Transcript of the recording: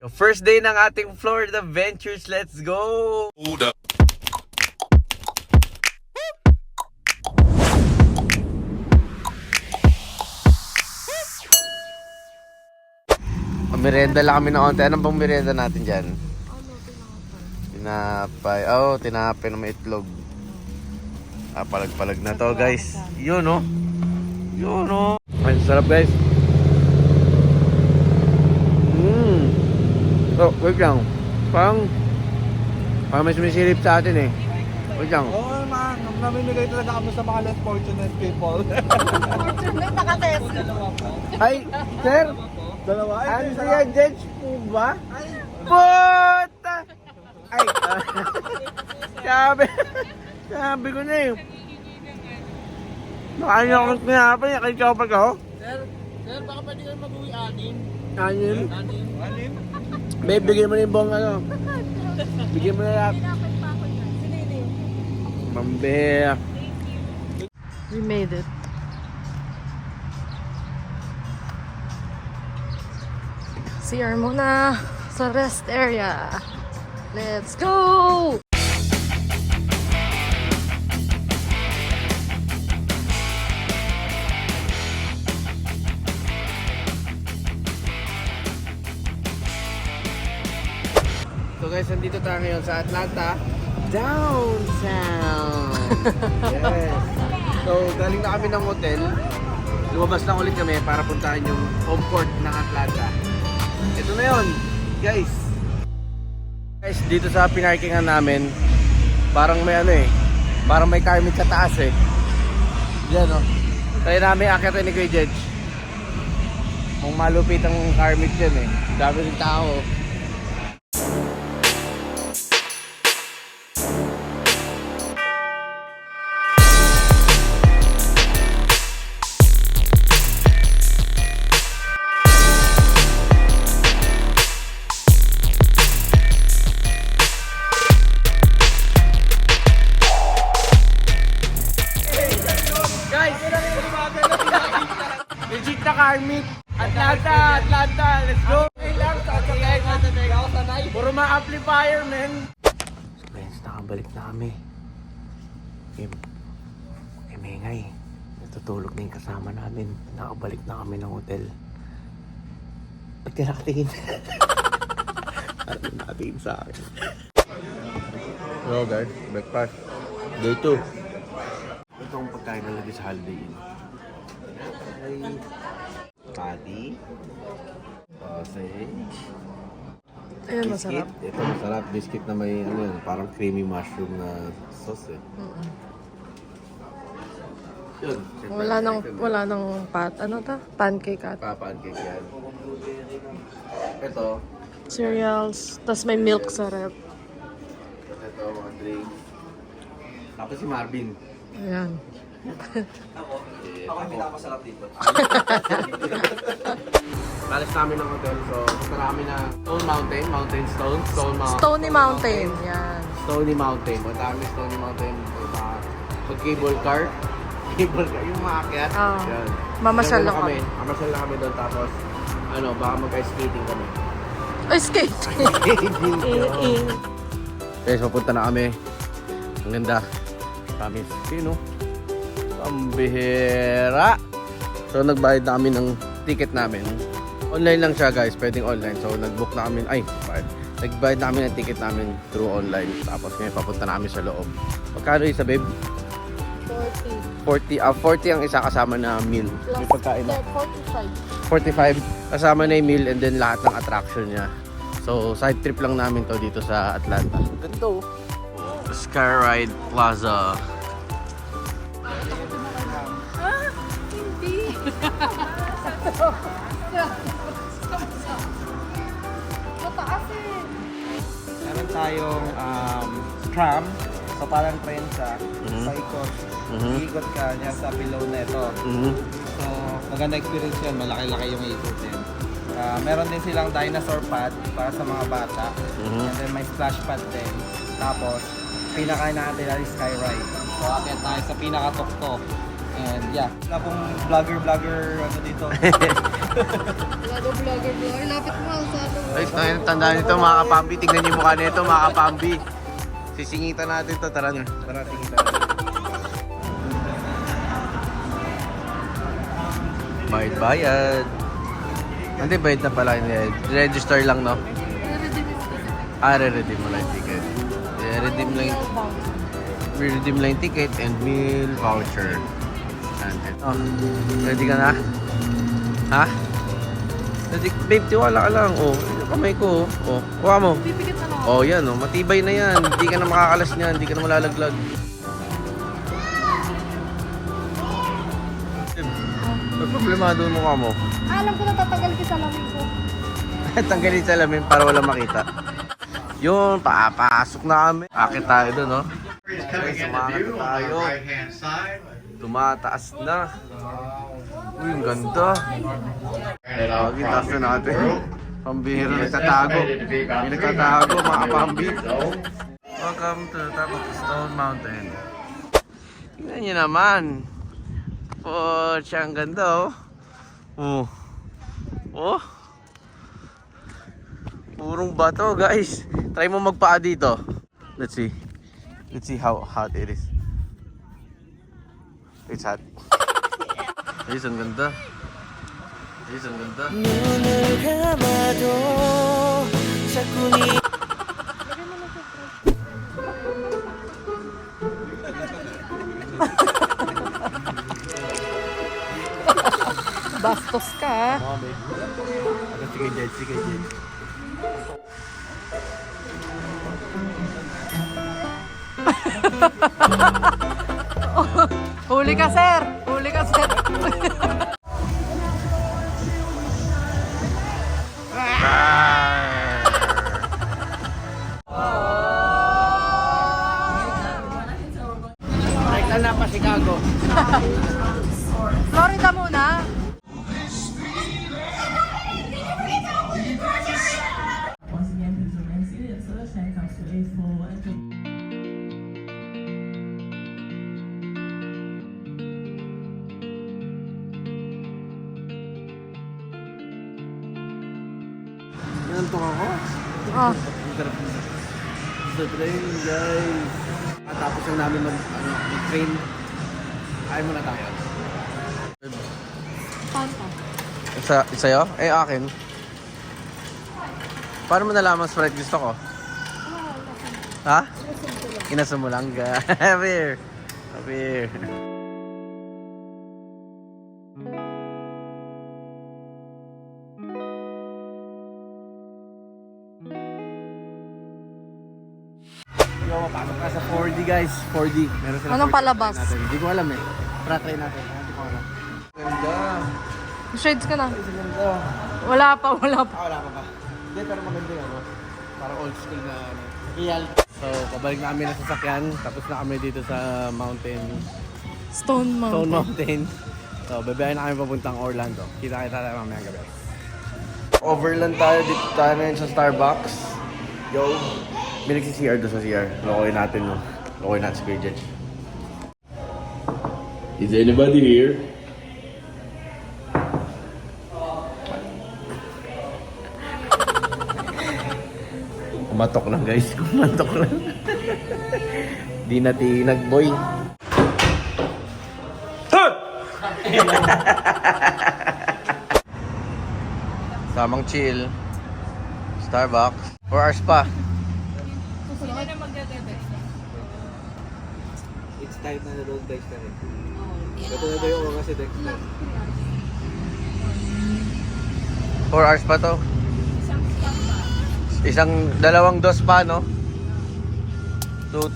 First day ng ating Florida Ventures. Let's go! Hold up. Merienda lang kami na konti. Anong bang merienda natin dyan? Tinapay. Oh, tinapay na may itlog. Palag-palag na to, guys. Yun, oh. Yun, oh. Ay, sarap, guys. Oh, wait lang. Parang may sumisilip sa atin, eh. Wait lang. Oo naman, namimigay talaga kami sa mga less fortunate people. Fortunate nakatest. Ay, sir! Dalawa? Ano yan, judge po ba? Puta! Ay, sabi ko na eh. Nakanya ko ng pinapay, nakikita ko pag ako. Sir, baka pwede kayo mag-uwi anin? Anin? Anin? Babe, bigyan mo na yung buong ano. Bigyan mo na lahat. Pinapay pa ako yan. Sinili. Pambira. We made it. CR muna sa rest area. Let's go! So guys, nandito tayo ngayon sa Atlanta Downtown. Yes. So galing na kami ng hotel. Lumabas lang ulit kami para puntahan yung home court ng Atlanta. Ito na yun, guys. Guys, dito sa pinarkingan namin, parang may ano eh, parang may car meet sa taas eh. Yan oh. Kaya namin akyatin ni Kuya Jedge. Kung malupit ang car meet yan eh. Dami rin tao. Legit na car meet. Atlanta, let's go. Puro mga amplifier, men. Friends, nakabalik na kami. Mengay, natutulog na yung kasama namin. Nakabalik na kami ng hotel. Ba't ka nakatingin? Ano nakatingin sa akin? Hello guys, breakfast. Day 2. Ito ang pagkain na lagi sa Holiday Inn. Patty, sausage, Ayun, biscuit. masarap. Ito masarap, biscuit na may ano yun, parang creamy mushroom na sauce eh. Yun, siyempre, Wala nang pancake at pancake yan. Ito, cereals. Tapos may milk sa rep. ito mga drinks. Tapos si Marvin. Ayan. Ako hindi nakapasarap dito. Alis namin ng hotel, so punta namin na Stony Mountain. Yan. Stony Mountain. Punta kami Stony Mountain. Mag-cable car. Cable car, yung maakyat. Oo. Yan. Mamasyal lang kami. Mamasyal lang kami doon, tapos baka mag-skating kami. Ay, skating. Guys, papunta na kami. Ang ganda. Promise. Sino? Pambihira. So, nagbayad na kami ng ticket namin. Online lang siya, guys. Pwedeng online. So, nag-book na kami. Nagbayad na kami ng ticket namin through online. Tapos ngayon, papunta na kami sa loob. Magkano isa, babe? 40. 40 ang isa kasama na meal. May pagkain na. 45. 45 kasama na yung meal and then lahat ng attraction niya. So, side trip lang namin to dito sa Atlanta. Ganito. Skyride Plaza. Hindi. Mataas eh. Meron tayong tram. So parang train siya. Paikot. Iikot ka niya sa below na ito. So maganda experience yun. Malaki-laki yung ikutin. Meron din silang dinosaur pad para sa mga bata. And then may splash pad din. Tapos pinaka natin ay skyride. So akyat tayo sa pinakatuktok. And yeah, wala pong vlogger ano dito. Vlogger. Ay, lapit mo sa ano. Ay, tandaan nito mga kapambi. Tingnan niyo yung mukha nito mga kapambi. Sisingitan natin to. Tara na. Tara, singitan natin. Bayad. Hindi, bayad na pala. Register lang, no? Re-redeem mo lang yung ticket. Redeem lang yung ticket and meal voucher. Oh, ready ka na? Ha? Ready? Babe, tiwala ka lang. Oh, kamay ko. Oh, kuha mo. Pipikit na lang. Oh, yan. Oh, matibay na yan. Hindi ka na makakalas niyan. Hindi ka na malalaglag. May problemado yung mukha mo. Alam ko na tatagal ka sa lamin ko. Tanggalin sa lamin para walang makita. Yun, papasok na kami. Akit tayo doon, no? Okay, sumangat na tayo. Tumataas na. Uy, ang ganda. Lagi taas na natin. Pambihira, nagtatago. May nagtatago, mga kapambi. Welcome to the top of the Stone Mountain. Tingnan nyo naman. Oh, siya ang ganda, oh. Oh. Purong bato, guys. Try mo magpaa dito. Let's see. Let's see how hot it is. It's hot. Guys, ang ganda. Guys, ang ganda. Bastos ka. Sige, Jed. Sige, Jed. Huli ka, sir. Huli ka, sir. Rekta na pa Chicago. Florida muna. Once again, who's the next in? So the check comes to A4 and Nantok ako. Oh. Sa train, guys. Tapos lang namin mag-train. Ayaw muna tayo. Panta. Sa'yo? Eh, akin. Paano mo nalaman Sprite gusto ko? Ha? Inasam mo lang ka. Come here. Come here. Yo, mapasok ka sa 4D, guys. 4D. Meron sila Anong 4D. palabas? Try natin. Hindi ko alam eh. Try natin. Hindi ko alam. Ganda. Shades ka na. Ganda. Wala pa. Wala pa ba? Hindi, pero maganda yun, ano? Parang old school na, ano. Real. So, pabalik na kami na sasakyan. Tapos na kami dito sa mountain. Stone Mountain. Stone Mountain. So, babayan na kami papuntang Orlando. Kita tayo mamaya gabi. Overland tayo. Dito tayo ngayon sa Starbucks. Yo. May nagsi-CR doon sa CR. Lokoy natin, no? Lokoy natin si Kuya Jet. Is anybody here? Kumatok lang, guys. Kumatok lang. Di na tinag, boy. Samang chill. Starbucks. 4 hours pa. It's tight na road bike ka rin. Ito na tayo ko kasi Dexter. 4 hours pa to. Dalawang dos pa, no? 2.